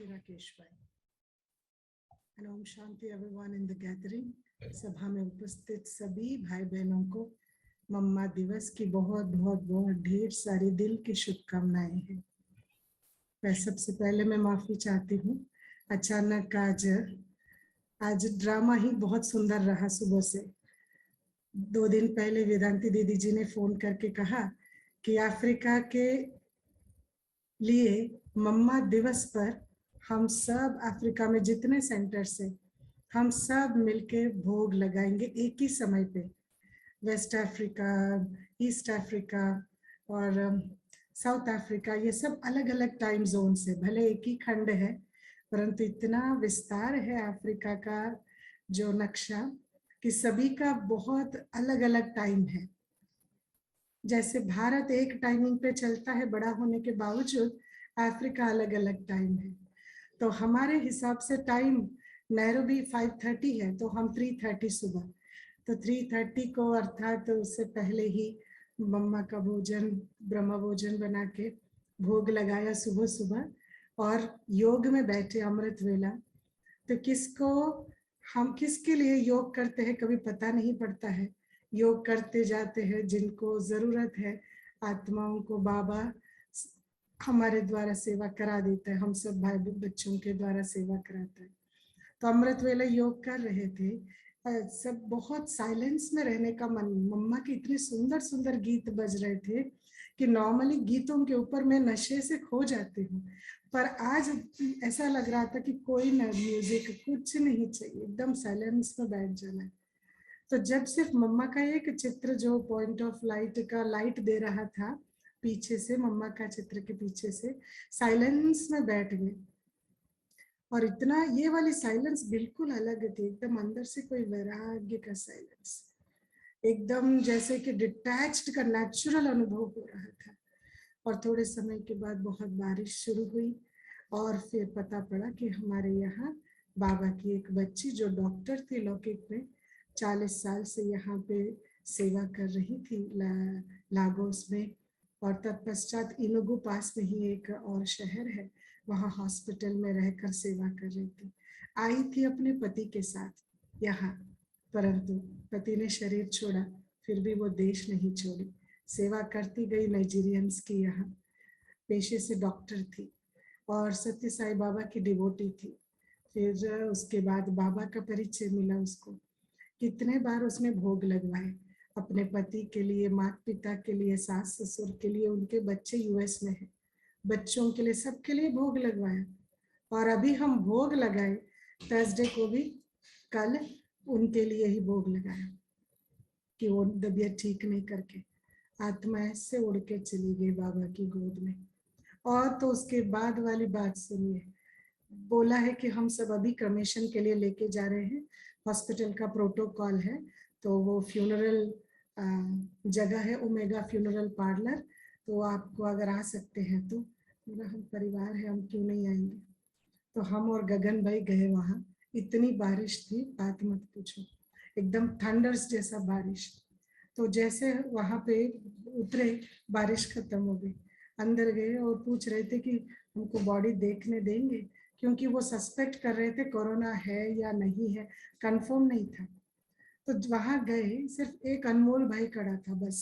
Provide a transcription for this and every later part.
Shanti Rakeshwai. And Om Shanti everyone in the gathering. सभा में उपस्थित सभी भाई बहनों को मम्मा दिवस की बहुत बहुत बहुत ढेर सारी दिल की शुभकामनाएं हैं। मैं सबसे पहले मैं माफी चाहती हूँ। अचानक आज ड्रामा ही बहुत सुंदर रहा सुबह से। 2 दिन पहले वेदांती दीदी जी ने फोन करके कहा कि अफ्रीका के लिए मम्मा दिवस पर हम सब अफ्रीका में जितने सेंटर से हम सब मिलके भोग लगाएंगे एक ही समय पे। वेस्ट अफ्रीका, ईस्ट अफ्रीका और साउथ अफ्रीका, ये सब अलग अलग टाइम जोन से, भले एक ही खंड है परंतु इतना विस्तार है अफ्रीका का जो नक्शा कि सभी का बहुत अलग अलग टाइम है। जैसे भारत एक टाइमिंग पे चलता है बड़ा होने के बावजूद, अफ्रीका अलग अलग टाइम है। तो हमारे हिसाब से टाइम नैरोबी 5:30 है तो हम 3:30 सुबह, तो 3:30 को अर्थात तो उससे पहले ही मम्मा का भोजन, ब्रह्म भोजन बना के भोग लगाया सुबह सुबह और योग में बैठे अमृत वेला। तो हम किसके लिए योग करते हैं कभी पता नहीं पड़ता है। योग करते जाते हैं जिनको जरूरत है, आत्माओं को बाबा हमारे द्वारा सेवा करा देता है, हम सब भाई बच्चों के द्वारा सेवा कराता है। तो अमृत वेला योग कर रहे थे, सब बहुत साइलेंस में रहने का मन। मम्मा के इतने सुंदर सुंदर गीत बज रहे थे कि नॉर्मली गीतों के ऊपर मैं नशे से खो जाती हूँ, पर आज ऐसा लग रहा था कि कोई ना म्यूजिक, कुछ नहीं चाहिए, एकदम साइलेंस में बैठ जाना है। तो जब सिर्फ मम्मा का एक चित्र जो पॉइंट ऑफ लाइट का लाइट दे रहा था पीछे से, मम्मा का चित्र के पीछे से साइलेंस में बैठ गए। और इतना ये वाली साइलेंस बिल्कुल अलग थी, एकदम अंदर से कोई वैराग्य का साइलेंस, एकदम जैसे कि डिटैच्ड का नेचुरल अनुभव हो रहा था। और थोड़े समय के बाद बहुत बारिश शुरू हुई और फिर पता पड़ा कि हमारे यहाँ बाबा की एक बच्ची जो डॉक्टर थी लौकिक में, 40 साल से यहाँ पे सेवा कर रही थी लागोस में, और तत्पश्चात इनुगु पास में ही एक और शहर है, वहाँ हॉस्पिटल में रहकर सेवा कर रही थी। आई थी अपने पति के साथ यहाँ, परंतु पति ने शरीर छोड़ा, फिर भी वो देश नहीं छोड़ी, सेवा करती गई नाइजीरियंस की। यहाँ पेशे से डॉक्टर थी और सत्य साई बाबा की डिवोटी थी। फिर उसके बाद बाबा का परिचय मिला उसको। कितने बार उसने भोग लगवाए अपने पति के लिए, माता पिता के लिए, सास ससुर के लिए, उनके बच्चे यूएस में हैं, बच्चों के लिए, सबके लिए भोग लगवाया। और अभी हम भोग लगाए थर्सडे को भी, कल उनके लिए ही भोग लगाया कि वो तबीयत ठीक नहीं करके आत्मा ऐसे उड़ के चली गई बाबा की गोद में। और तो उसके बाद वाली बात सुनिए, बोला है कि हम सब अभी क्रमेशन के लिए लेके जा रहे हैं, हॉस्पिटल का प्रोटोकॉल है, तो वो फ्यूनरल जगह है ओमेगा फ्यूनरल पार्लर, तो आपको अगर आ सकते हैं तो, मेरा हम परिवार है, हम क्यों नहीं आएंगे। तो हम और गगन भाई गए वहाँ, इतनी बारिश थी बात मत पूछो, एकदम थंडर्स जैसा बारिश। तो जैसे वहाँ पे उतरे बारिश खत्म हो गई, अंदर गए और पूछ रहे थे कि हमको बॉडी देखने देंगे, क्योंकि वो सस्पेक्ट कर रहे थे कोरोना है या नहीं है, कंफर्म नहीं था। तो वहाँ गए, सिर्फ एक अनमोल भाई खड़ा था बस,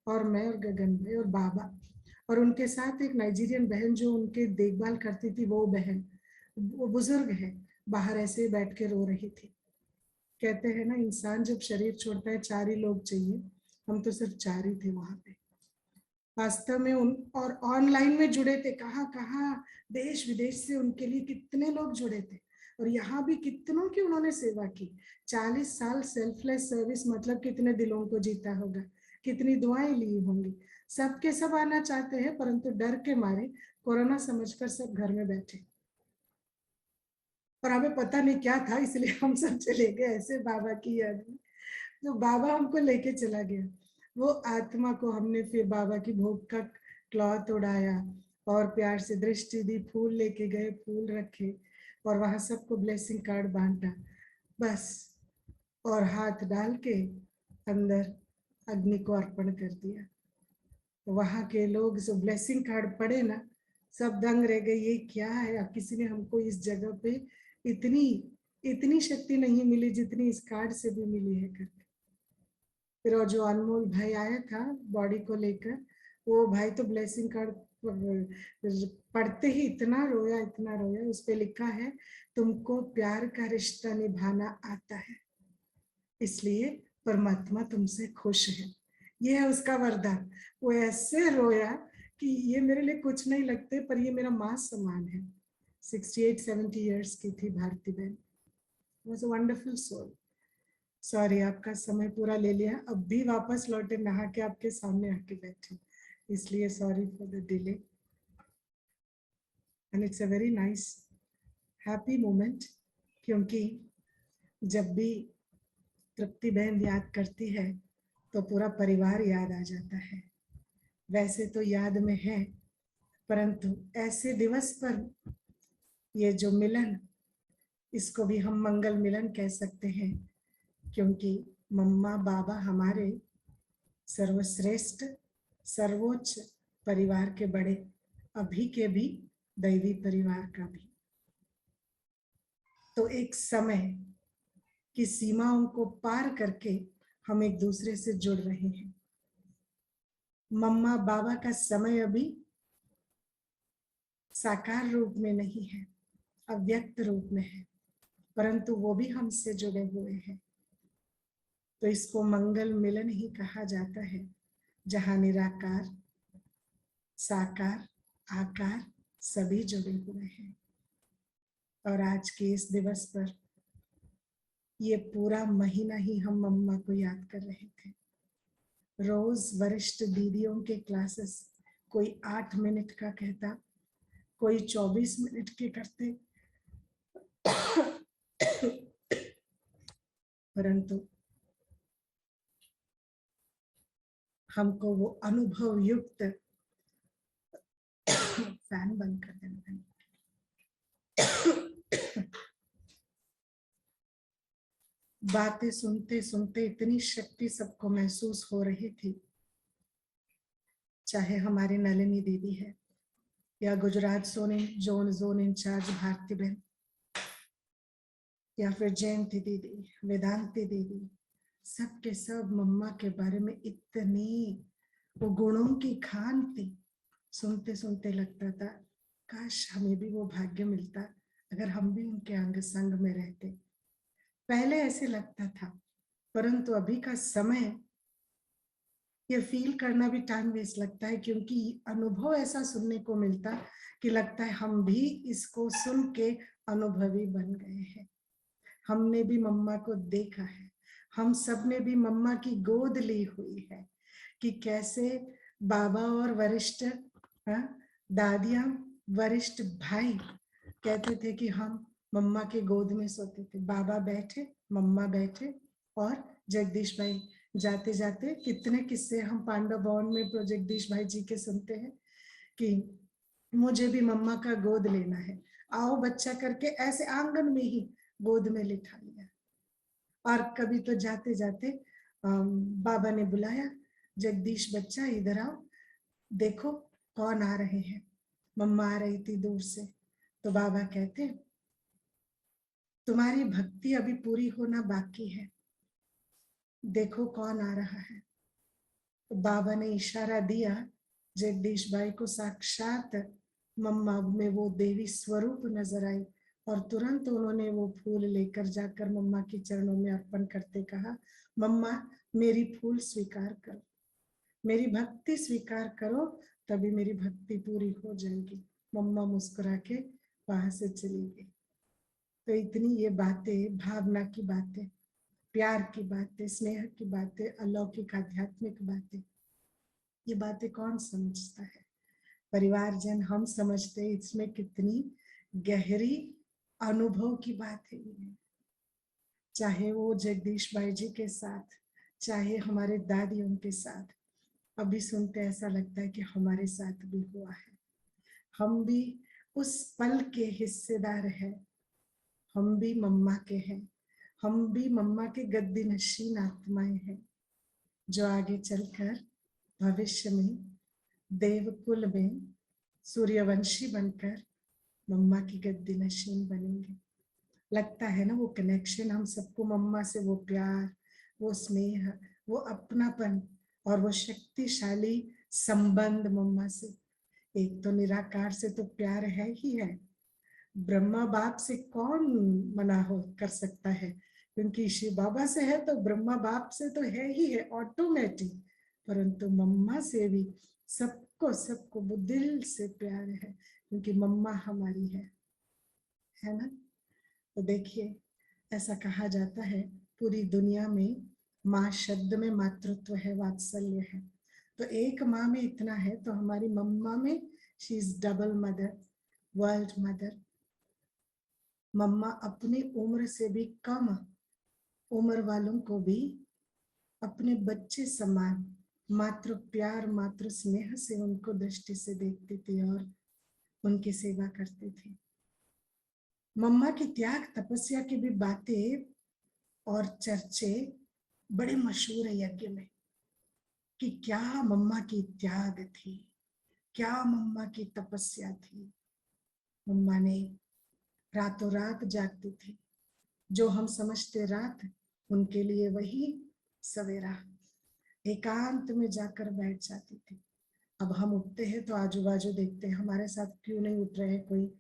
और मैं और गगन भाई और बाबा, और उनके साथ एक नाइजीरियन बहन जो उनके देखभाल करती थी, वो बहन, वो बुजुर्ग है, बाहर ऐसे बैठ के रो रही थी। कहते हैं ना, इंसान जब शरीर छोड़ता है 4 ही लोग चाहिए, हम तो सिर्फ 4 ही थे वहां पे वास्तव में। और ऑनलाइन में जुड़े थे, कहाँ कहाँ देश विदेश से उनके लिए कितने लोग जुड़े थे, और यहाँ भी कितनों की उन्होंने सेवा की। 40 साल सेल्फलेस सर्विस, मतलब कितने दिलों को जीता होगा, कितनी दुआएं ली होंगी। सबके सब आना चाहते हैं परंतु डर के मारे कोरोना समझकर सब घर में बैठे, और हमें पता नहीं क्या था, इसलिए हम सब चले गए ऐसे बाबा की याद में। तो बाबा हमको लेके चला गया, वो आत्मा को हमने फिर बाबा की भोग का क्लॉथ उड़ाया और प्यार से दृष्टि दी, फूल लेके गए, फूल रखे और वहां सबको ब्लेसिंग कार्ड बांटा बस, और हाथ डाल के अंदर अग्नि को अर्पण कर दिया। वहां के लोग जो ब्लेसिंग कार्ड पढ़े ना, सब दंग रह गए, ये क्या है। अब किसी ने हमको इस जगह पे इतनी इतनी शक्ति नहीं मिली जितनी इस कार्ड से भी मिली है करके। फिर और जो अनमोल भाई आया था बॉडी को लेकर, वो भाई तो ब्लेसिंग कार्ड पढ़ते ही इतना रोया, इतना रोया। उस पे लिखा है तुमको प्यार का रिश्ता निभाना आता है, इसलिए परमात्मा तुमसे खुश है। ये है उसका वरदान। वो ऐसे रोया कि ये मेरे लिए कुछ नहीं लगते, पर ये मेरा माँ समान है। 68-70 ईयर्स की थी भारती बहन। Was a wonderful soul. Sorry, आपका समय पूरा ले लिया। अब भी वापस लौटे नहा के आपके सामने आके बैठे, इसलिए sorry for the delay. And it's a very nice happy moment, क्योंकि जब भी तृप्ति बहन याद करती है तो पूरा परिवार याद आ जाता है। वैसे तो याद में है, परंतु ऐसे दिवस पर ये जो मिलन, इसको भी हम मंगल मिलन कह सकते हैं, क्योंकि मम्मा बाबा हमारे सर्वश्रेष्ठ सर्वोच्च परिवार के बड़े, अभी के भी, दैवी परिवार का भी। तो एक समय की सीमाओं को पार करके हम एक दूसरे से जुड़ रहे हैं। मम्मा बाबा का समय अभी साकार रूप में नहीं है, अव्यक्त रूप में है, परंतु वो भी हमसे जुड़े हुए हैं। तो इसको मंगल मिलन ही कहा जाता है, जहां निराकार साकार आकार सभी जुड़े हुए हैं। और आज के इस दिवस पर ये पूरा महीना ही हम मम्मा को याद कर रहे थे। रोज वरिष्ठ दीदियों के क्लासेस, कोई 8 मिनट का कहता, कोई 24 मिनट के करते, परंतु हमको वो अनुभव युक्त फैन बंद कर देना, बातें सुनते सुनते इतनी शक्ति सबको महसूस हो रही थी। चाहे हमारी नलिनी दीदी है, या गुजरात जोन इंचार्ज भारती बहन, या फिर जयंती दीदी, वेदांती दीदी, सब के सब मम्मा के बारे में इतनी वो गुणों की खान थी। सुनते सुनते लगता था काश हमें भी वो भाग्य मिलता, अगर हम भी उनके अंग संग में रहते। पहले ऐसे लगता था, परंतु अभी का समय ये फील करना भी टाइम वेस्ट लगता है, क्योंकि अनुभव ऐसा सुनने को मिलता कि लगता है हम भी इसको सुन के अनुभवी बन गए हैं। हमने भी मम्मा को देखा है, हम सब ने भी मम्मा की गोद ली हुई है कि कैसे बाबा और वरिष्ठ दादियां, वरिष्ठ भाई कहते थे कि हम मम्मा के गोद में सोते थे। बाबा बैठे, मम्मा बैठे, और जगदीश भाई जाते जाते कितने किस्से हम पांडव भवन में जगदीश भाई जी के सुनते हैं कि मुझे भी मम्मा का गोद लेना है, आओ बच्चा करके ऐसे आंगन में ही गोद में लिठा लिया। और कभी तो जाते जाते बाबा ने बुलाया, जगदीश बच्चा इधर आओ, देखो कौन आ रहे हैं। मम्मा आ रही थी दूर से, तो बाबा कहते तुम्हारी भक्ति अभी पूरी होना बाकी है, देखो कौन आ रहा है। तो बाबा ने इशारा दिया, जगदीश भाई को साक्षात मम्मा में वो देवी स्वरूप नजर आई, और तुरंत उन्होंने वो फूल लेकर जाकर मम्मा के चरणों में अर्पण करते कहा, मम्मा मेरी फूल स्वीकार करो, मेरी भक्ति स्वीकार करो, तभी मेरी भक्ति पूरी हो जाएगी। मम्मा मुस्कुरा के वहां से चली गई। तो इतनी ये बातें, भावना की बातें, प्यार की बातें, स्नेह की बातें, अलौकिक आध्यात्मिक बातें, ये बातें कौन समझता है? परिवारजन हम समझते हैं इसमें कितनी गहरी अनुभव की बात है ये। चाहे वो जगदीश भाई जी के साथ, चाहे हमारे दादियों के साथ, अभी सुनते ऐसा लगता है कि हमारे साथ भी हुआ है। हम भी उस पल के हिस्सेदार हैं, हम भी मम्मा के हैं, हम भी मम्मा के गद्दी नशीन आत्माएं हैं, जो आगे चलकर भविष्य में देवकुल में सूर्यवंशी बनकर मम्मा की गद्दी नशीन बनेंगे। लगता है ना वो कनेक्शन, हम सबको मम्मा से वो प्यार, वो स्नेह, वो अपनापन और वो शक्तिशाली संबंध मम्मा से। एक तो निराकार से तो प्यार है ही है, ब्रह्मा बाप से कौन मना हो कर सकता है, क्योंकि शिव बाबा से है तो ब्रह्मा बाप से तो है ही है ऑटोमेटिक। परंतु मम्मा से भी सबको सबको वो दिल से प्यार है, क्योंकि मम्मा हमारी है ना। तो देखिए, ऐसा कहा जाता है पूरी दुनिया में माँ शब्द में मातृत्व है, वात्सल्य है। तो एक माँ में इतना है तो हमारी मम्मा में she is double mother, world mother. Mamma अपनी उम्र से भी कम उम्र वालों को भी अपने बच्चे समान मातृ प्यार मातृ स्नेह से उनको दृष्टि से देखती थी और उनकी सेवा करती थी। मम्मा की त्याग तपस्या की भी बातें और चर्चे बड़े मशहूर है यज्ञ में, कि क्या मम्मा की त्याग थी, क्या मम्मा की तपस्या थी। मम्मा ने रातों रात जागती थी, जो हम समझते रात उनके लिए वही सवेरा। एकांत में जाकर बैठ जाती थी। अब हम उठते हैं तो आजू बाजू देखते हैं हमारे साथ क्यों नहीं उठ रहे हैं कोई,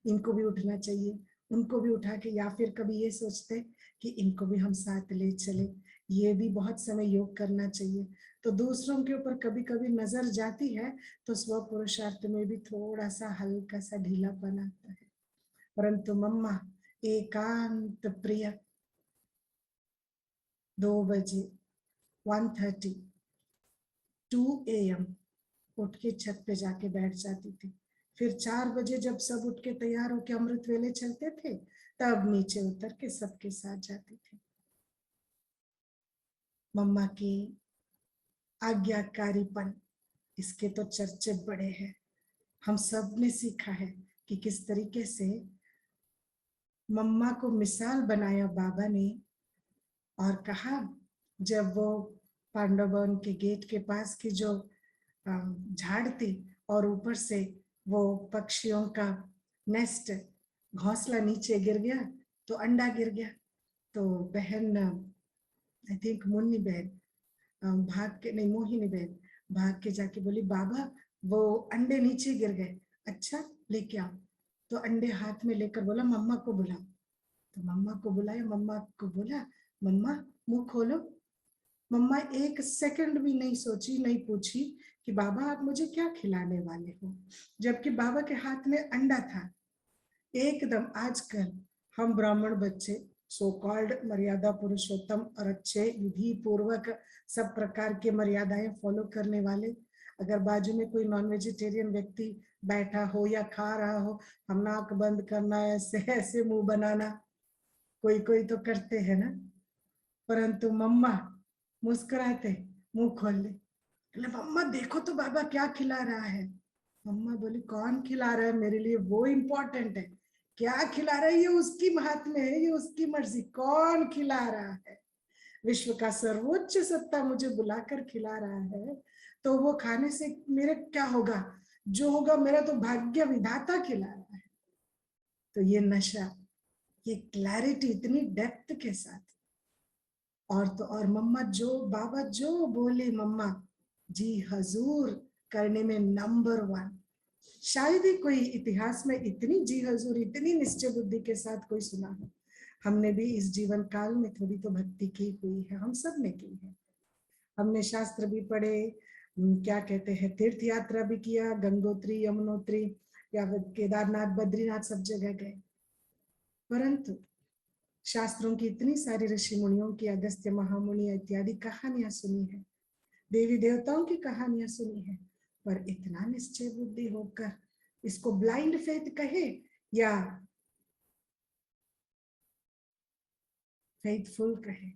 इनको भी उठना चाहिए, उनको भी उठा के, या फिर कभी ये सोचते कि इनको भी हम साथ ले चले, ये भी बहुत समय योग करना चाहिए। तो दूसरों के ऊपर कभी कभी नजर जाती है तो स्व पुरुषार्थ में भी थोड़ा सा हल्का सा ढीलापन आता है। परंतु मम्मा एकांत प्रिय, 2 बजे 1:30 2 AM उठ के छत पे जाके बैठ जाती थी। फिर 4 बजे जब सब उठ के तैयार होके अमृत वेले चलते थे तब नीचे उतर के सबके साथ जाती थी। मम्मा की आज्ञाकारीपन, इसके तो चर्चे बड़े हैं। हम सब ने सीखा है कि किस तरीके से मम्मा को मिसाल बनाया बाबा ने, और कहा जब वो पांडव वन के गेट के पास की जो झाड़ थी और ऊपर से वो पक्षियों का नेस्ट घोंसला नीचे गिर गया तो अंडा गिर गया, तो बहन आई थिंक मुन्नी बहन भाग के, नहीं मोहिनी बहन भाग के जाके बोली बाबा वो अंडे नीचे गिर गए, अच्छा लेके आओ। तो अंडे हाथ में लेकर बोला मम्मा को बुलाओ। तो मम्मा को बुलाया, मम्मा को बोला मम्मा मुंह खोलो। मम्मा एक सेकंड भी नहीं सोची, नहीं पूछी कि बाबा आप मुझे क्या खिलाने वाले हो, जबकि बाबा के हाथ में अंडा था। एकदम आजकल हम ब्राह्मण बच्चे सो कॉल्ड मर्यादा पुरुषोत्तम और अच्छे विधि पूर्वक सब प्रकार के मर्यादाएं फॉलो करने वाले, अगर बाजू में कोई नॉन वेजिटेरियन व्यक्ति बैठा हो या खा रहा हो, हम नाक बंद करना, ऐसे ऐसे मुंह बनाना, कोई कोई तो करते हैं ना। परंतु मम्मा मुस्कुराते मुंह खोल ले, बोले मम्मा देखो तो बाबा क्या खिला रहा है। मम्मा बोली कौन खिला रहा है, मेरे लिए वो इम्पोर्टेंट है, क्या खिला रहा है ये उसकी महात्म्य है, ये उसकी मर्जी, कौन खिला रहा है। विश्व का सर्वोच्च सत्ता मुझे बुलाकर खिला रहा है तो वो खाने से मेरे क्या होगा, जो होगा मेरा तो भाग्य विधाता खिला रहा है। तो ये नशा, ये क्लैरिटी इतनी डेप्थ के साथ, और तो और मम्मा जो बाबा जो बोले मम्मा जी हजूर करने में नंबर 1। शायद ही कोई इतिहास में इतनी जी हजूर, इतनी निश्चय बुद्धि के साथ कोई सुना हो। हमने भी इस जीवन काल में थोड़ी तो भक्ति की हुई है, हम सब ने की है। हमने शास्त्र भी पढ़े, क्या कहते हैं, तीर्थ यात्रा भी किया, गंगोत्री यमुनोत्री या केदारनाथ बद्रीनाथ सब जगह गए। परंतु शास्त्रों की इतनी सारी ऋषि मुनियों की, अगस्त्य महामुनि इत्यादि कहानियां सुनी है, देवी देवताओं की कहानियां सुनी है, पर इतना निश्चय बुद्धि होकर इसको ब्लाइंड फेथ कहे या फेथफुल कहे,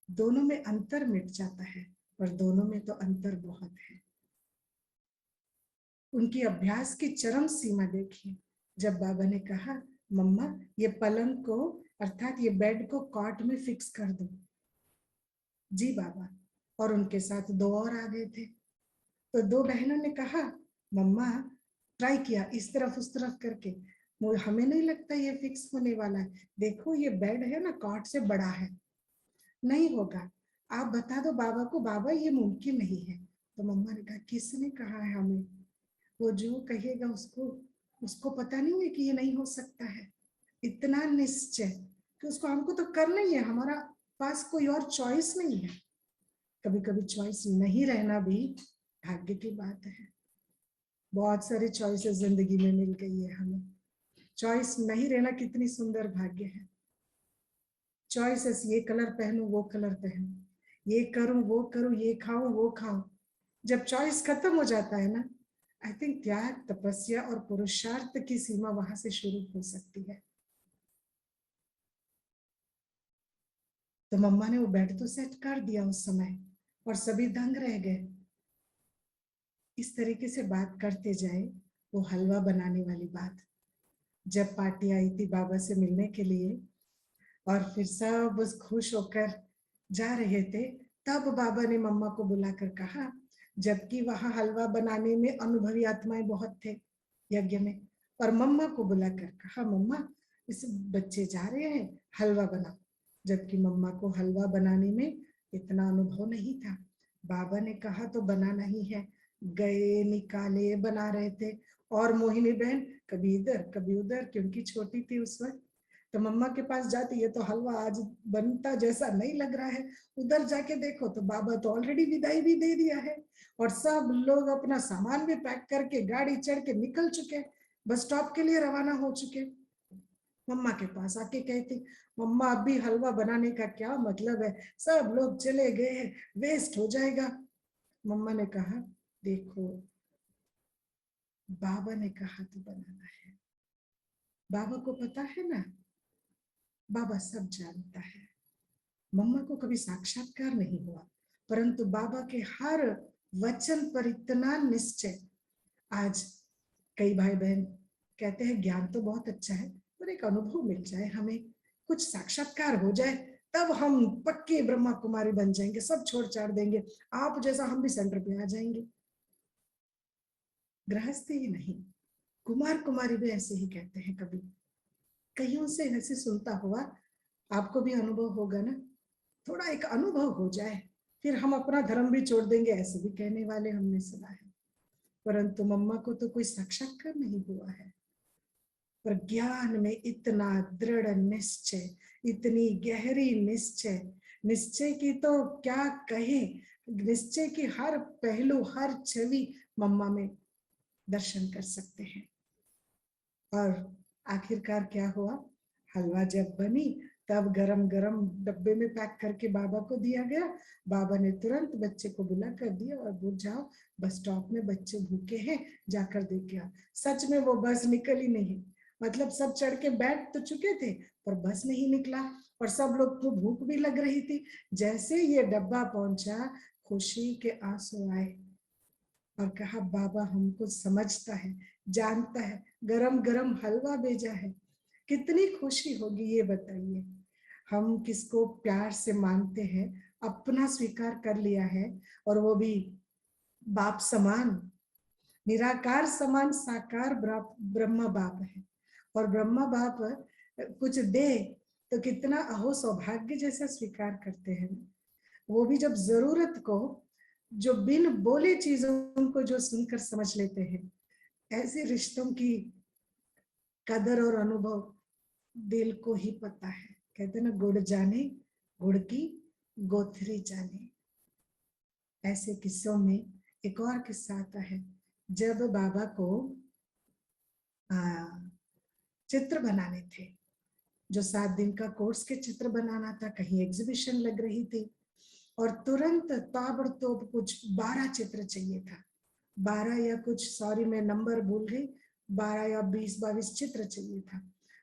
दोनों में अंतर मिट जाता है, पर दोनों में तो अंतर बहुत है। उनकी अभ्यास की चरम सीमा देखिए, जब बाबा ने कहा मम्मा ये पलंग को अर्थात ये बेड को कॉट में फिक्स कर दो, जी बाबा, और उनके साथ 2 और आ गए थे, तो दो बहनों ने कहा मम्मा ट्राई किया इस तरफ उस तरफ करके, वो हमें नहीं लगता ये फिक्स होने वाला है, देखो ये बेड है ना कॉट से बड़ा है, नहीं होगा, आप बता दो बाबा को, बाबा ये मुमकिन नहीं है। तो मम्मा ने कहा किसने कहा है हमें, वो जो कहेगा उसको उसको पता नहीं है कि ये नहीं हो सकता है, इतना निश्चय कि उसको हमको तो करना ही है, हमारा पास कोई और चॉइस नहीं है। कभी कभी चॉइस नहीं रहना भी भाग्य की बात है। बहुत सारी चॉइसेस जिंदगी में मिल गई है हमें, चॉइस नहीं रहना कितनी सुंदर भाग्य है। चॉइसेस, ये कलर पहनूं वो कलर पहनूं, ये करूं वो करूं, ये खाऊं वो खाऊं, जब चॉइस खत्म हो जाता है ना, आई थिंक त्याग तपस्या और पुरुषार्थ की सीमा वहां से शुरू हो सकती है। तो मम्मा ने वो बेड तो सेट कर दिया उस समय और सभी दंग रह गए। इस तरीके से बात करते जाए, वो हलवा बनाने वाली बात, जब पार्टी आई थी बाबा से मिलने के लिए और फिर सब बस खुश होकर जा रहे थे, तब बाबा ने मम्मा को बुलाकर कहा, जबकि वहां हलवा बनाने में अनुभवी आत्माएं बहुत थे यज्ञ में, और मम्मा को बुलाकर कहा मम्मा इस बच्चे जा रहे हैं हलवा बनाओ, जबकि मम्मा को हलवा बनाने में इतना अनुभव नहीं था। बाबा ने कहा तो बनाना ही है, गए निकाले बना रहे थे, और मोहिनी बहन कभी इधर कभी उधर, क्योंकि छोटी थी उस वक्त, तो मम्मा के पास जाती है तो हलवा आज बनता जैसा नहीं लग रहा है, उधर जाके देखो तो बाबा तो ऑलरेडी विदाई भी दे दिया है, और सब लोग अपना सामान भी पैक करके गाड़ी चढ़ के निकल चुके, बस स्टॉप के लिए रवाना हो चुके। मम्मा के पास आके कहती मम्मा अभी हलवा बनाने का क्या मतलब है, सब लोग चले गए हैं, वेस्ट हो जाएगा। मम्मा ने कहा देखो बाबा ने कहा तो बनाना है, बाबा को पता है ना, बाबा सब जानता है। मम्मा को कभी साक्षात्कार नहीं हुआ, परंतु बाबा के हर वचन पर इतना निश्चय। आज कई भाई बहन कहते हैं ज्ञान तो बहुत अच्छा है, पर एक अनुभव मिल जाए हमें, कुछ साक्षात्कार हो जाए, तब हम पक्के ब्रह्मा कुमारी बन जाएंगे, सब छोड़ छाड़ देंगे, आप जैसा हम भी सेंटर पे आ जाएंगे। गृहस्थी ही नहीं, कुमार कुमारी भी ऐसे ही कहते हैं, कभी कईयों से ऐसे सुनता हुआ, आपको भी अनुभव होगा ना, थोड़ा एक अनुभव हो जाए फिर हम अपना धर्म भी छोड़ देंगे, ऐसे भी कहने वाले हमने सुना है। परंतु मम्मा को तो कोई साक्षात्कार नहीं हुआ है, पर ज्ञान में इतना दृढ़ निश्चय, इतनी गहरी निश्चय, निश्चय की तो क्या कहे, निश्चय की हर पहलू हर छवि मम्मा में दर्शन कर सकते हैं। और आखिरकार क्या हुआ, हलवा जब बनी तब गरम गरम डब्बे में पैक करके बाबा को दिया गया, बाबा ने तुरंत बच्चे को बुला कर दिया और बोल जाओ बस स्टॉप में बच्चे भूखे हैं, जाकर देख के आओ। सच में वो बस निकल ही नहीं, मतलब सब चढ़ के बैठ तो चुके थे पर बस नहीं निकला, और सब लोग को भूख भी लग रही थी। जैसे ये डब्बा पहुंचा, खुशी के आंसू आए और कहा बाबा हमको समझता है, जानता है, गरम गरम हलवा भेजा है, कितनी खुशी होगी ये बताइए। हम किसको प्यार से मानते हैं, अपना स्वीकार कर लिया है, और वो भी बाप समान, निराकार समान साकार ब्रह्मा बाप है, और ब्रह्मा बाप कुछ दे तो कितना अहो सौभाग्य जैसा स्वीकार करते हैं। वो भी जब जरूरत को, जो बिन बोले चीजों को जो सुनकर समझ लेते हैं, ऐसे रिश्तों की कदर और अनुभव दिल को ही पता है। कहते ना गुड़ जाने गुड़ की गोथरी जाने। ऐसे किस्सों में एक और किस्सा आता है, जब बाबा को चित्र बनाने थे, जो 7 दिन का कोर्स के चित्र बनाना था, कहीं एग्जीबिशन लग रही थी, और तुरंत ताबड़तोड़ कुछ 12 चित्र चाहिए था, 12 या कुछ, सॉरी मैं नंबर भूल गई, 12 या 20-22 चित्र चाहिए था।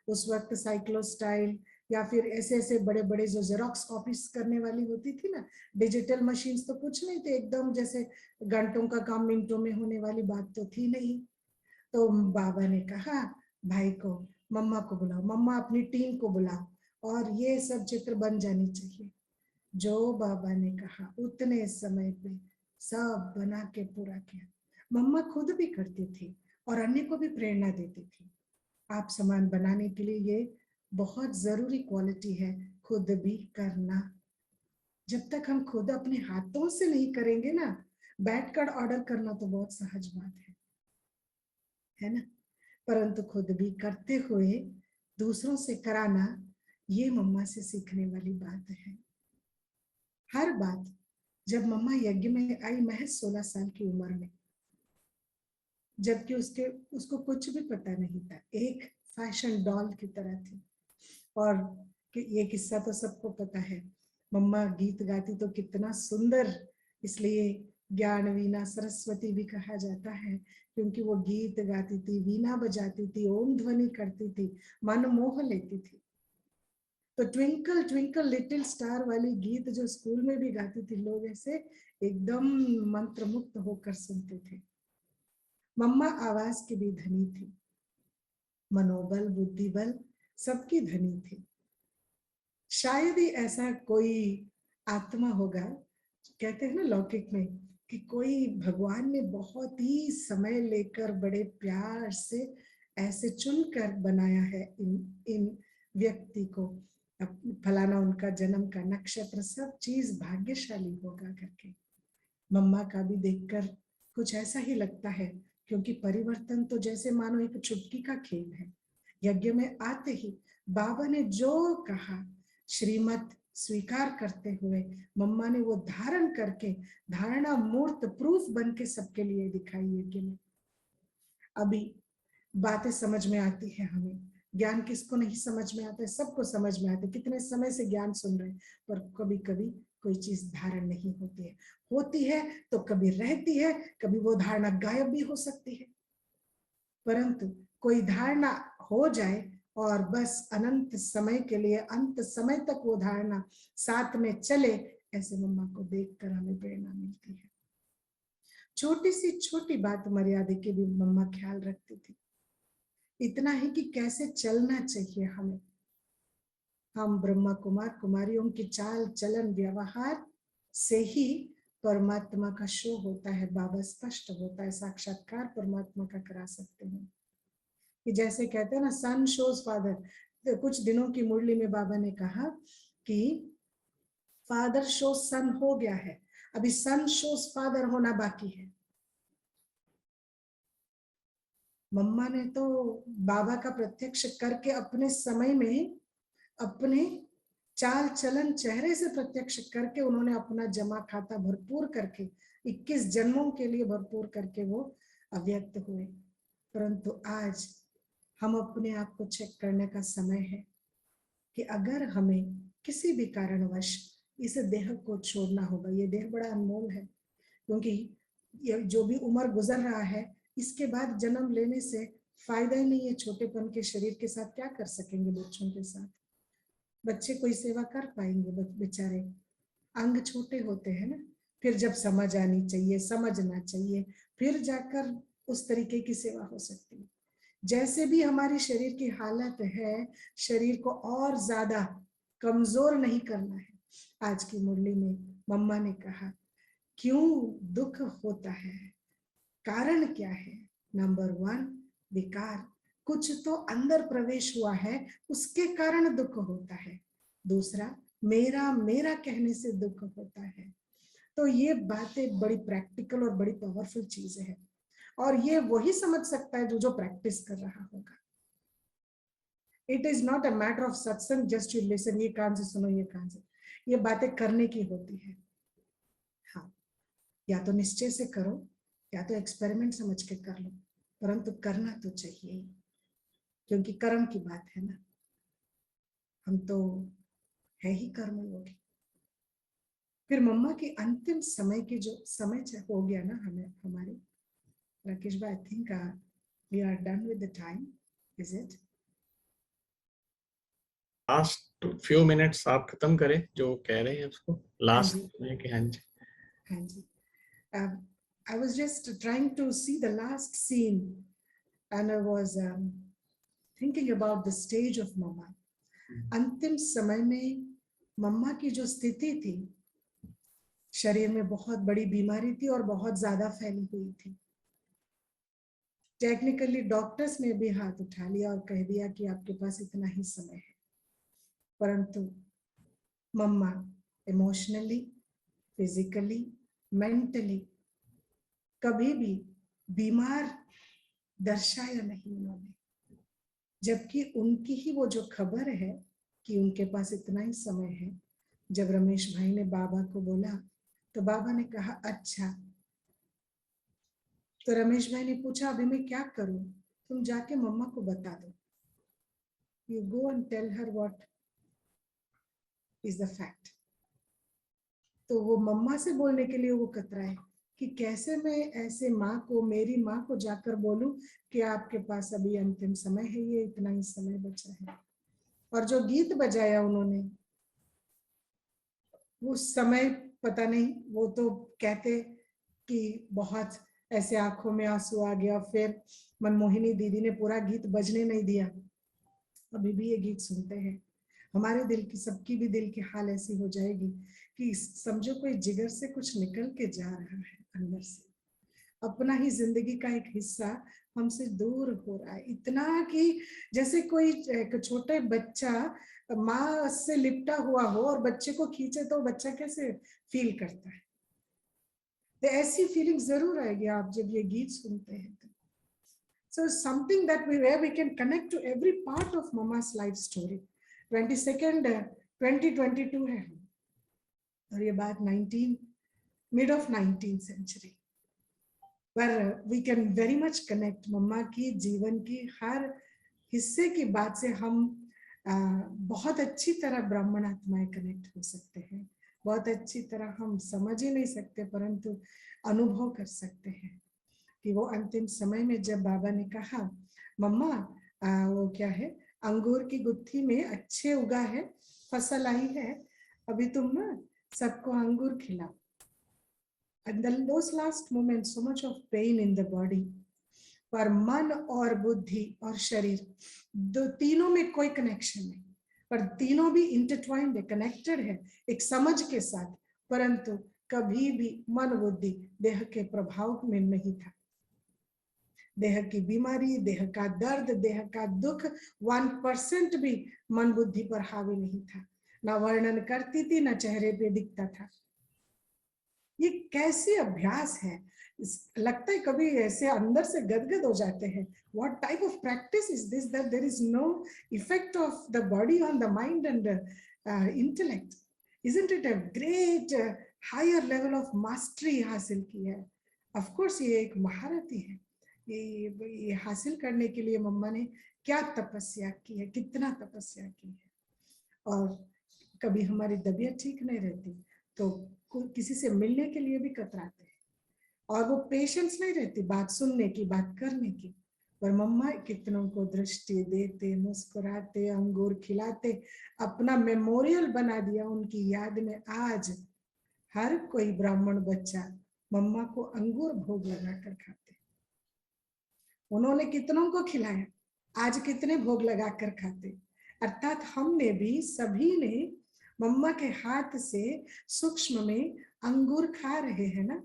उस वक्त साइक्लो स्टाइल या फिर ऐसे ऐसे बड़े बड़े जो जेरोक्स कॉपीज करने वाली होती थी ना, डिजिटल मशीन्स तो कुछ नहीं थे, एकदम जैसे घंटों का काम मिनटों में होने वाली बात तो थी नहीं। तो बाबा ने कहा भाई को, मम्मा को बुलाओ, मम्मा अपनी टीम को बुलाओ और ये सब चित्र बन जानी चाहिए। जो बाबा ने कहा उतने समय पे सब बना के पूरा किया। मम्मा खुद भी करती थी और अन्य को भी प्रेरणा देती थी। आप सामान बनाने के लिए ये बहुत जरूरी क्वालिटी है, खुद भी करना। जब तक हम खुद अपने हाथों से नहीं करेंगे ना, बैठकर ऑर्डर करना तो बहुत सहज बात है ना, परंतु खुद भी करते हुए दूसरों से कराना, ये मम्मा से सीखने वाली बात है। हर बात, जब मम्मा यज्ञ में आई महज 16 साल की उम्र में, जबकि उसको कुछ भी पता नहीं था, एक फैशन डॉल की तरह थी। और ये किस्सा तो सबको पता है, मम्मा गीत गाती तो कितना सुंदर, इसलिए ज्ञान वीणा सरस्वती भी कहा जाता है, क्योंकि वो गीत गाती थी, वीणा बजाती थी, ओम ध्वनि करती थी, मन मोह लेती थी। तो ट्विंकल ट्विंकल लिटिल स्टार वाली गीत जो स्कूल में भी गाती थी, लोग ऐसे एकदम मंत्रमुग्ध होकर सुनते थे। मम्मा आवाज की भी धनी थी, मनोबल बुद्धिबल सबकी धनी थी। शायद ही ऐसा कोई आत्मा होगा, कहते हैं ना लौकिक में, कि कोई भगवान ने बहुत ही समय लेकर बड़े प्यार से ऐसे चुनकर बनाया है इन व्यक्ति को, फलाना उनका जन्म का नक्षत्र, सब चीज भाग्यशाली होगा करके। मम्मा का भी देखकर कुछ ऐसा ही लगता है, क्योंकि परिवर्तन तो जैसे मानो एक चुटकी का खेल है। यज्ञ में आते ही बाबा ने जो कहा, श्रीमत स्वीकार करते हुए मम्मा ने वो धारण करके धारणा मूर्त प्रूफ बन के सबके लिए दिखाई यज्ञ में। अभी बातें समझ में आती है हमें, ज्ञान किसको नहीं समझ में आता है, सबको समझ में आता है। कितने समय से ज्ञान सुन रहे हैं, पर कभी कभी कोई चीज धारण नहीं होती है तो कभी रहती है, कभी वो धारणा गायब भी हो सकती है। परंतु कोई धारणा हो जाए और बस अनंत समय के लिए, अंत समय तक वो धारणा साथ में चले, ऐसे मम्मा को देखकर हमें प्रेरणा मिलती है। छोटी सी छोटी बात मर्यादा की भी मम्मा ख्याल रखती थी। इतना ही कि कैसे चलना चाहिए हमें। हम ब्रह्मा कुमार कुमारियों की चाल चलन व्यवहार से ही परमात्मा का शो होता है, बाबा स्पष्ट होता है, साक्षात्कार परमात्मा का करा सकते हैं। कि जैसे कहते हैं ना, सन शोज फादर। तो कुछ दिनों की मुरली में बाबा ने कहा कि फादर शो सन हो गया है, अभी सन शोज फादर होना बाकी है। मम्मा ने तो बाबा का प्रत्यक्ष करके अपने समय में, अपने चाल चलन चेहरे से प्रत्यक्ष करके, उन्होंने अपना जमा खाता भरपूर करके 21 जन्मों के लिए भरपूर करके वो अव्यक्त हुए। परंतु आज हम अपने आप को चेक करने का समय है कि अगर हमें किसी भी कारणवश इस देह को छोड़ना होगा, ये देह बड़ा अनमोल है, क्योंकि ये जो भी उम्र गुजर रहा है, इसके बाद जन्म लेने से फायदा ही नहीं है। छोटेपन के शरीर के साथ क्या कर सकेंगे, बच्चों के साथ बच्चे कोई सेवा कर पाएंगे, बेचारे अंग छोटे होते हैं ना। फिर जब समझ आनी चाहिए, समझना चाहिए, फिर जाकर उस तरीके की सेवा हो सकती है। जैसे भी हमारी शरीर की हालत है, शरीर को और ज्यादा कमजोर नहीं करना है। आज की मुरली में मम्मा ने कहा क्यों दुख होता है, कारण क्या है। नंबर 1, विकार, कुछ तो अंदर प्रवेश हुआ है, उसके कारण दुख होता है। दूसरा, मेरा मेरा कहने से दुख होता है। तो ये बातें बड़ी प्रैक्टिकल और बड़ी पावरफुल चीजें हैं, और ये वही समझ सकता है जो प्रैक्टिस कर रहा होगा। It is not a matter of सत्संग जस्ट यू लिसन, ये कान से सुनो, ये कान से, ये बातें करने की होती है। हाँ, या तो निश्चय से करो, या तो एक्सपेरिमेंट समझ के कर लो, परंतु करना तो चाहिए, क्योंकि कर्म की बात है ना, हम तो है ही कर्म योगी। फिर मम्मा की अंतिम समय की जो समय हो गया ना, हमें हमारे राकेश भाई, I think we are done with the time, is it? Last few minutes आप खत्म करें जो कह रहे हैं उसको, लास्ट में कि हाँ जी। हाँ जी, I was just trying to see the last scene and I was thinking about the stage of mama. अंतिम समय में मम्मा की जो स्थिति थी, शरीर में बहुत बड़ी बीमारी थी और बहुत ज्यादा फैली हुई थी। टेक्निकली डॉक्टर्स ने भी हाथ उठा लिया और कह दिया कि आपके पास इतना ही समय है, परंतु मम्मा इमोशनली, फिजिकली, मेंटली कभी भी बीमार दर्शाया नहीं उन्होंने, जबकि उनकी ही वो जो खबर है कि उनके पास इतना ही समय है। जब रमेश भाई ने बाबा को बोला तो बाबा ने कहा अच्छा। तो रमेश भाई ने पूछा अभी मैं क्या करूं? तुम जाके मम्मा को बता दो, you go and tell her what is the fact. तो वो मम्मा से बोलने के लिए वो कतराए कि कैसे मैं ऐसे माँ को, मेरी माँ को जाकर बोलूं कि आपके पास अभी अंतिम समय है, ये इतना ही समय बचा है। और जो गीत बजाया उन्होंने उस समय, पता नहीं, वो तो कहते कि बहुत ऐसे आंखों में आंसू आ गया। फिर मनमोहिनी दीदी ने पूरा गीत बजने नहीं दिया। अभी भी ये गीत सुनते हैं, हमारे दिल की, सबकी भी दिल की हाल ऐसी हो जाएगी कि समझो कोई जिगर से कुछ निकल के जा रहा है अंदर से, अपना ही जिंदगी का एक हिस्सा हमसे दूर हो रहा है। इतना कि जैसे कोई एक छोटे बच्चा माँ से लिपटा हुआ हो और बच्चे को खींचे तो बच्चा कैसे फील करता है, तो ऐसी फीलिंग जरूर आएगी आप जब ये गीत सुनते हैं। So something that where we can connect to every part of Mama's life story. 22nd 2022 है और ये बात mid of 19th century, where we can very much connect मम्मा की जीवन की हर हिस्से की बात से हम बहुत अच्छी तरह ब्राह्मण आत्माएं कनेक्ट हो सकते हैं। बहुत अच्छी तरह हम समझ ही नहीं सकते परंतु अनुभव कर सकते हैं कि वो अंतिम समय में जब बाबा ने कहा मम्मा वो क्या है, अंगूर की गुत्थी में अच्छे उगा है, फसल आई है, अभी तुम ना सबको अंगूर खिलाओ। And then those last moments, so much of pain in the body, पर मन और बुद्धि और शरीर दो तीनों में कोई कनेक्शन नहीं, पर तीनों भी इंटरट्वाइंड है, कनेक्टेड है एक समझ के साथ, परंतु कभी भी मन बुद्धि देह के प्रभाव में नहीं था। देह की बीमारी, देह का दर्द, देह का दुख 1% भी मन बुद्धि पर हावी नहीं था, ना वर्णन करती थी, ना चेहरे पे दिखता था। ये कैसी अभ्यास है, लगता है कभी ऐसे अंदर से गदगद हो जाते हैं। What type of practice is this that there is no effect of the body on the mind and intellect? Isn't it a great higher level of mastery हासिल की है? Of course ये एक महारथी है। ये हासिल करने के लिए मम्मा ने क्या तपस्या की है, कितना तपस्या की है। और कभी हमारी तबीयत ठीक नहीं रहती तो किसी से मिलने के लिए भी कतराते हैं और वो पेशेंस नहीं रहती बात सुनने की, बात करने की, पर मम्मा कितनों को दृष्टि देते, मुस्कुराते, अंगूर खिलाते, अपना मेमोरियल बना दिया उनकी याद में। आज हर कोई ब्राह्मण बच्चा मम्मा को अंगूर भोग लगा कर खाते। उन्होंने कितनों को खिलाया, आज कितने भोग लगा कर खाते। अर्थात हमने भी, सभी ने मम्मा के हाथ से सूक्ष्म में अंगूर खा रहे हैं ना।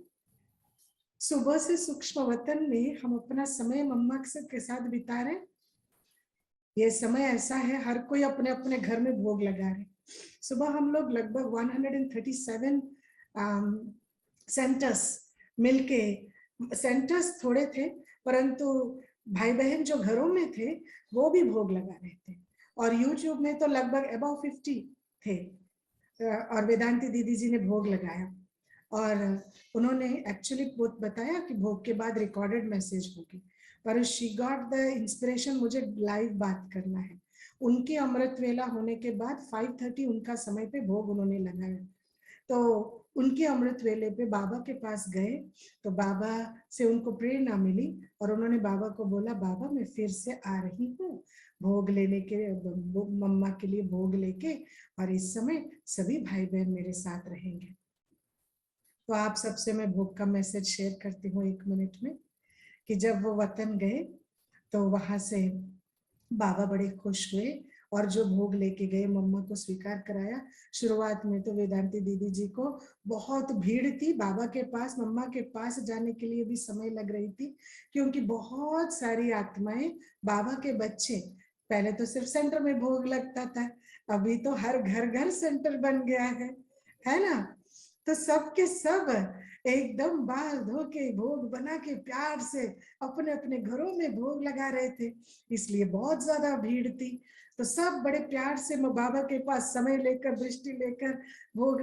सुबह से सूक्ष्म वतन में हम अपना समय मम्मा के साथ बिता रहे। ये समय ऐसा है हर कोई अपने अपने घर में भोग लगा रहे। सुबह हम लोग लगभग 137 सेंटर्स मिलके, सेंटर्स थोड़े थे परंतु भाई बहन जो घरों में थे वो भी भोग लगा रहे थे। और यूट्यूब में तो लगभग अबाउट 50 थे और वेदांती दीदी जी ने भोग लगाया और उन्होंने एक्चुअली बताया कि भोग के बाद रिकॉर्डेड मैसेज होगी, पर शी गॉट द इंस्पिरेशन मुझे लाइव बात करना है। उनकी अमृत वेला होने के बाद 5:30 उनका समय पे भोग उन्होंने लगाया, तो उनके अमृत वेले पे बाबा के पास गए तो बाबा से उनको प्रेरणा मिली और उन्होंने बाबा को बोला बाबा मैं फिर से आ रही हूँ भोग लेने के, मम्मा के लिए भोग लेके, और इस समय सभी भाई बहन मेरे साथ रहेंगे। तो आप सबसे मैं भोग का मैसेज शेयर करती हूँ 1 मिनट में कि जब वो वतन गए तो वहां से बाबा बड़े खुश हुए और जो भोग लेके गए मम्मा को स्वीकार कराया। शुरुआत में तो वेदांती दीदी जी को बहुत भीड़ थी, बाबा के पास मम्मा के पास जाने के लिए भी समय लग रही थी, क्योंकि बहुत सारी आत्माएं, बाबा के बच्चे, पहले तो सिर्फ सेंटर में भोग लगता था, अभी तो हर घर घर सेंटर बन गया है ना। तो सब के सब एकदम बाल धो के भोग बना के प्यार से अपने अपने घरों में भोग लगा रहे थे, इसलिए बहुत ज्यादा भीड़ थी। तो सब बड़े प्यार से बाबा के पास समय लेकर, दृष्टि लेकर भोग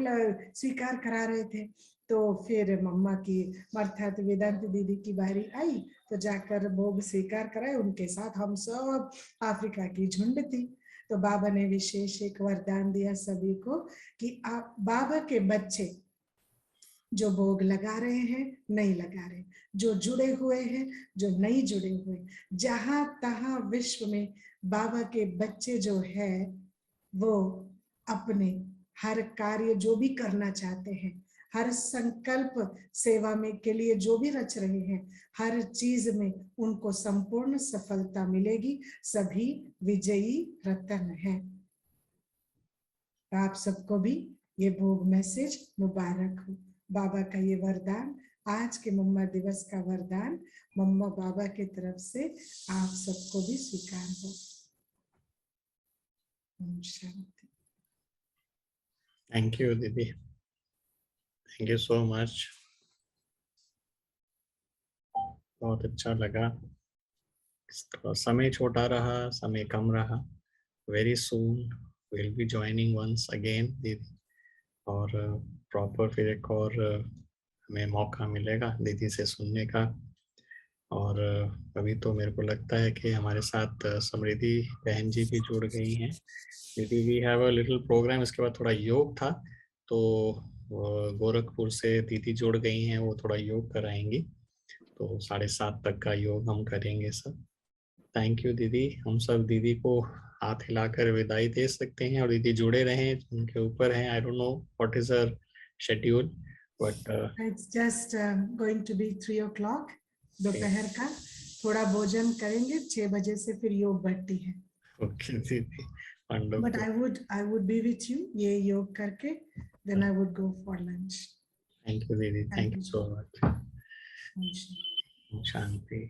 स्वीकार करा रहे थे। तो फिर मम्मा की अर्थात वेदांत दीदी की बारी आई, तो जाकर भोग स्वीकार कराए। उनके साथ हम सब अफ्रीका की झुंड थी। तो बाबा ने विशेष एक वरदान दिया सभी को कि आप बाबा के बच्चे जो भोग लगा रहे हैं, नहीं लगा रहे, जो जुड़े हुए हैं, जो नहीं जुड़े हुए, जहां तहां विश्व में बाबा के बच्चे जो है वो अपने हर कार्य जो भी करना चाहते हैं, हर संकल्प सेवा में के लिए जो भी रच रहे हैं, हर चीज में उनको संपूर्ण सफलता मिलेगी। सभी विजयी रतन हैं। आप सबको भी ये भोग मैसेज मुबारक हो। बाबा का ये वरदान, आज के मम्मा दिवस का वरदान मम्मा बाबा की तरफ से आप सबको भी स्वीकार हो। ओम शांति। थैंक यू दीदी, थैंक यू सो मच, बहुत अच्छा लगा। थोड़ा समय छोटा रहा, समय कम रहा। Very soon will be joining once again दीदी, और प्रॉपर फिर एक और हमें मौका मिलेगा दीदी से सुनने का। और अभी तो मेरे को लगता है कि हमारे साथ समृद्धि बहन जी भी जुड़ गई हैं दीदी। We have a little programme, इसके बाद थोड़ा योग था, तो गोरखपुर से दीदी जुड़ गई हैं, वो थोड़ा योग कराएंगी, तो 7:30 तक का योग हम करेंगे सब। थैंक यू दीदी, हम सब दीदी को हाथ हिलाकर विदाई दे सकते हैं, और दीदी जुड़े रहें, उनके ऊपर हैं। I don't know what is her schedule, but It's just going to be 3 o'clock दोपहर का। थोड़ा भोजन करेंगे, 6 बजे से फिर योग बढ़ती है। ओके दीदी, But wonderful. I would be with you ये योग करके, then I would go for lunch. Thank you दीदी, thank Thank you you. So much. Om Shanti. Shanti.